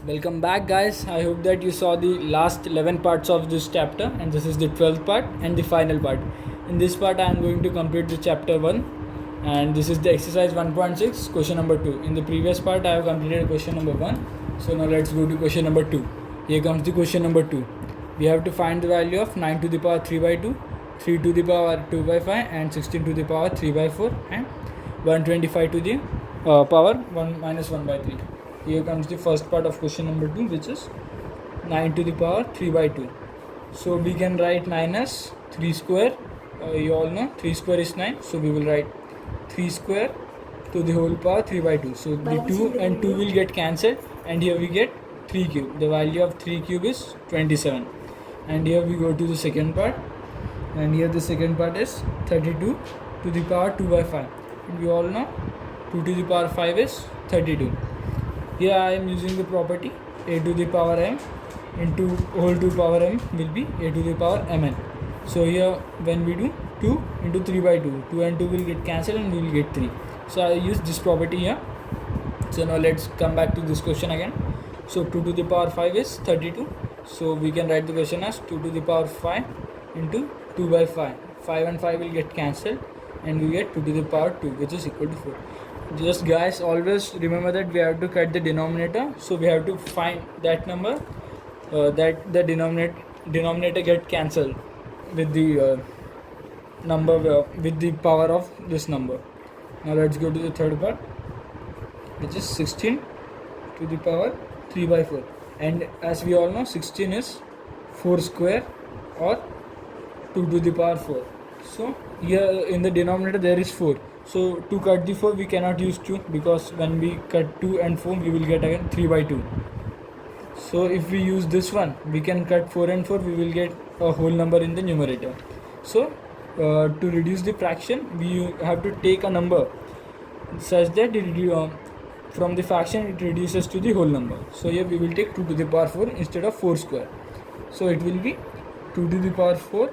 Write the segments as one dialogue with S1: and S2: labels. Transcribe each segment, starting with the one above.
S1: Welcome back, guys. I hope that you saw the last 11 parts of this chapter, and this is the 12th part and the final part. In this part, I am going to complete the chapter 1, and this is the exercise 1.6, question number 2. In the previous part, I have completed question number 1, so now let's go to question number 2. Here comes the question number 2. We have to find the value of 9 to the power 3 by 2, 3 to the power 2 by 5, and 16 to the power 3 by 4, and 125 to the power 1 minus 1 by 3. Here comes the first part of question number 2, which is 9 to the power 3 by 2. So we can write 9 as 3 square. You all know 3 square is 9. So we will write 3 square to the whole power 3 by 2. So the 2 and 2 will get cancelled, and here we get 3 cube. The value of 3 cube is 27. And here we go to the second part. And here the second part is 32 to the power 2 by 5. And we all know 2 to the power 5 is 32. Here I am using the property a to the power m into whole to power m will be a to the power mn. So here when we do 2 into 3 by 2, 2 and 2 will get cancelled and we will get 3. So I use this property here. So now let's come back to this question again. So 2 to the power 5 is 32. So we can write the question as 2 to the power 5 into 2 by 5. 5 and 5 will get cancelled and we get 2 to the power 2, which is equal to 4. Just guys, always remember that we have to cut the denominator, so we have to find that number that the denominator get cancelled with the number with the power of this number. Now let's go to the third part, which is 16 to the power 3 by 4, and as we all know 16 is 4 square or 2 to the power 4. So here in the denominator there is 4. So to cut the 4 we cannot use 2, because when we cut 2 and 4 we will get again 3 by 2. So if we use this one, we can cut 4 and 4, we will get a whole number in the numerator. So to reduce the fraction, we have to take a number such that from the fraction it reduces to the whole number. So here we will take 2 to the power 4 instead of 4 square. So it will be 2 to the power 4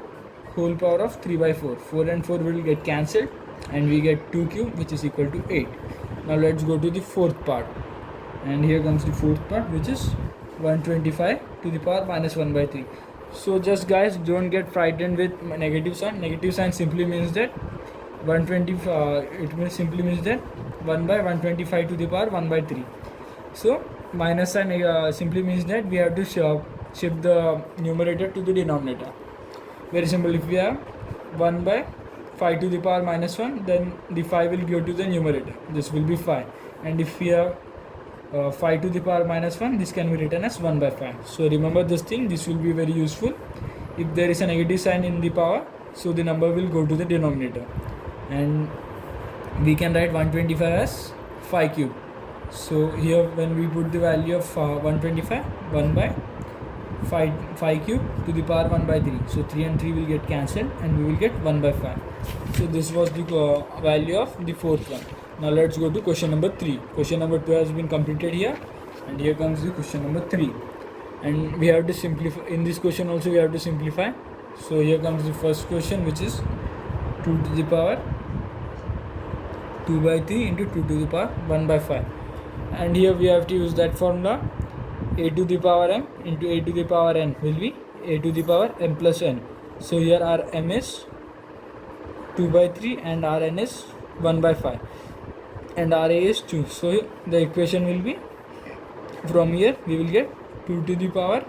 S1: whole power of 3 by 4. 4 and 4 will get cancelled and we get 2 cube, which is equal to 8. Now let's go to the fourth part, and here comes the fourth part, which is 125 to the power minus 1 by 3. So just guys, don't get frightened with negative sign. Negative sign simply means that 125 simply means that 1 by 125 to the power 1 by 3. So minus sign simply means that we have to shift the numerator to the denominator. Very simple. If we have 1 by 5 to the power minus 1, then the 5 will go to the numerator. This will be 5. And if we have 5 to the power minus 1, this can be written as 1 by 5. So remember this thing, this will be very useful. If there is a negative sign in the power, so the number will go to the denominator. And we can write 125 as 5 cube. So here when we put the value of 125, 1 by 5 cube to the power 1 by 3. So 3 and 3 will get cancelled and we will get 1 by 5. So this was the value of the fourth one. Now let's go to question number 3. Question number 2 has been completed here, and here comes the question number 3. And we have to simplify. In this question also we have to simplify. So here comes the first question, which is 2 to the power 2 by 3 into 2 to the power 1 by 5. And here we have to use that formula. A to the power m into a to the power n will be a to the power m plus n. So here our m is 2 by 3 and our n is 1 by 5 and Ra is 2. So the equation will be, from here we will get 2 to the power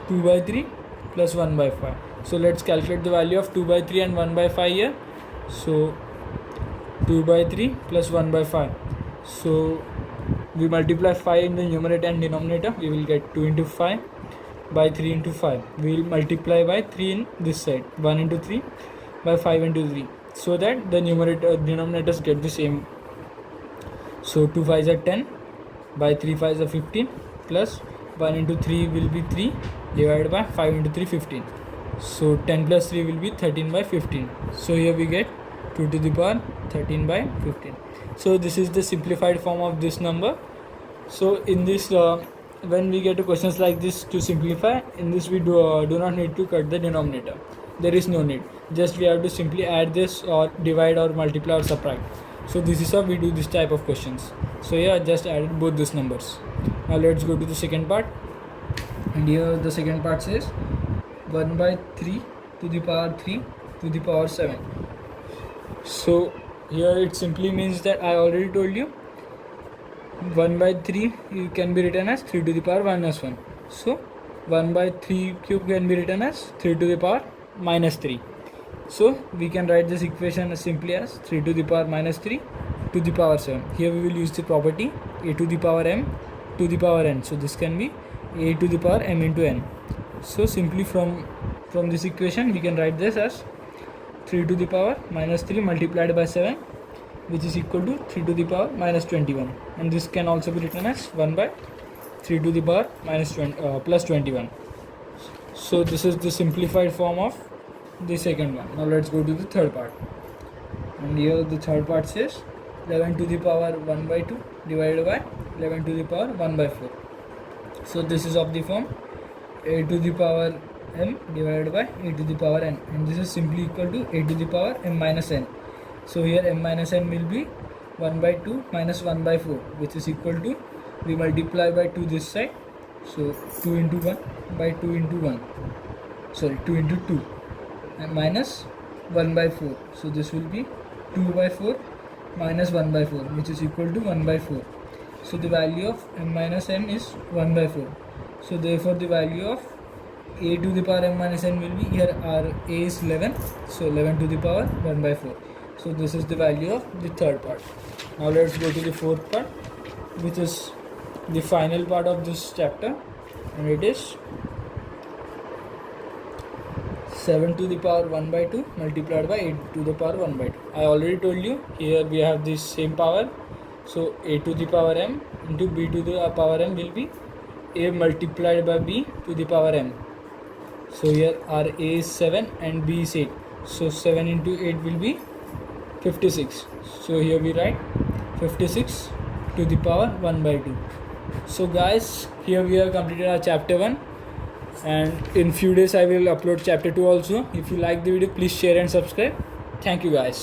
S1: 2 by 3 plus 1 by 5. So let's calculate the value of 2 by 3 and 1 by 5 here. So 2 by 3 plus 1 by 5. So we multiply 5 in the numerator and denominator, we will get 2 into 5 by 3 into 5. We will multiply by 3 in this side, 1 into 3 by 5 into 3, so that the denominators get the same. So 2 5s are 10 by 3 5s are 15 plus 1 into 3 will be 3 divided by 5 into 3 15. So 10 plus 3 will be 13 by 15. So here we get 2 to the power 13 by 15. So this is the simplified form of this number. So in this when we get questions like this to simplify, in this we do not need to cut the denominator. There is no need. Just we have to simply add this or divide or multiply or subtract. So this is how we do this type of questions. So here I just added both these numbers. Now let's go to the second part, and here the second part says 1 by 3 to the power 3 to the power 7. So here it simply means that I already told you 1 by 3 can be written as 3 to the power minus 1. So 1 by 3 cube can be written as 3 to the power minus 3. So we can write this equation as simply as 3 to the power minus 3 to the power 7. Here we will use the property a to the power m to the power n. So this can be a to the power m into n. So simply from this equation we can write this as 3 to the power minus 3 multiplied by 7, which is equal to 3 to the power minus 21, and this can also be written as 1 by 3 to the power minus 20 plus 21. So this is the simplified form of the second one. Now let's go to the third part, and here the third part says 11 to the power 1 by 2 divided by 11 to the power 1 by 4. So this is of the form a to the power m divided by a to the power n, and this is simply equal to a to the power m minus n. So here m minus n will be 1 by 2 minus 1 by 4, which is equal to, we multiply by 2 this side, so 2 into 1 by 2 into 1, sorry 2 into 2, and minus 1 by 4. So this will be 2 by 4 minus 1 by 4, which is equal to 1 by 4. So the value of m minus n is 1 by 4. So therefore the value of a to the power m minus n will be, here our a is 11, so 11 to the power 1 by 4. So this is the value of the third part. Now let's go to the fourth part, which is the final part of this chapter, and it is 7 to the power 1 by 2 multiplied by 8 to the power 1 by 2. I already told you here we have this same power, so a to the power m into b to the power m will be a multiplied by b to the power m. So here our a is 7 and b is 8, so 7 into 8 will be 56. So here we write 56 to the power 1 by 2. So guys, here we have completed our chapter 1, and in few days I will upload chapter 2 also. If you like the video, please share and subscribe. Thank you guys.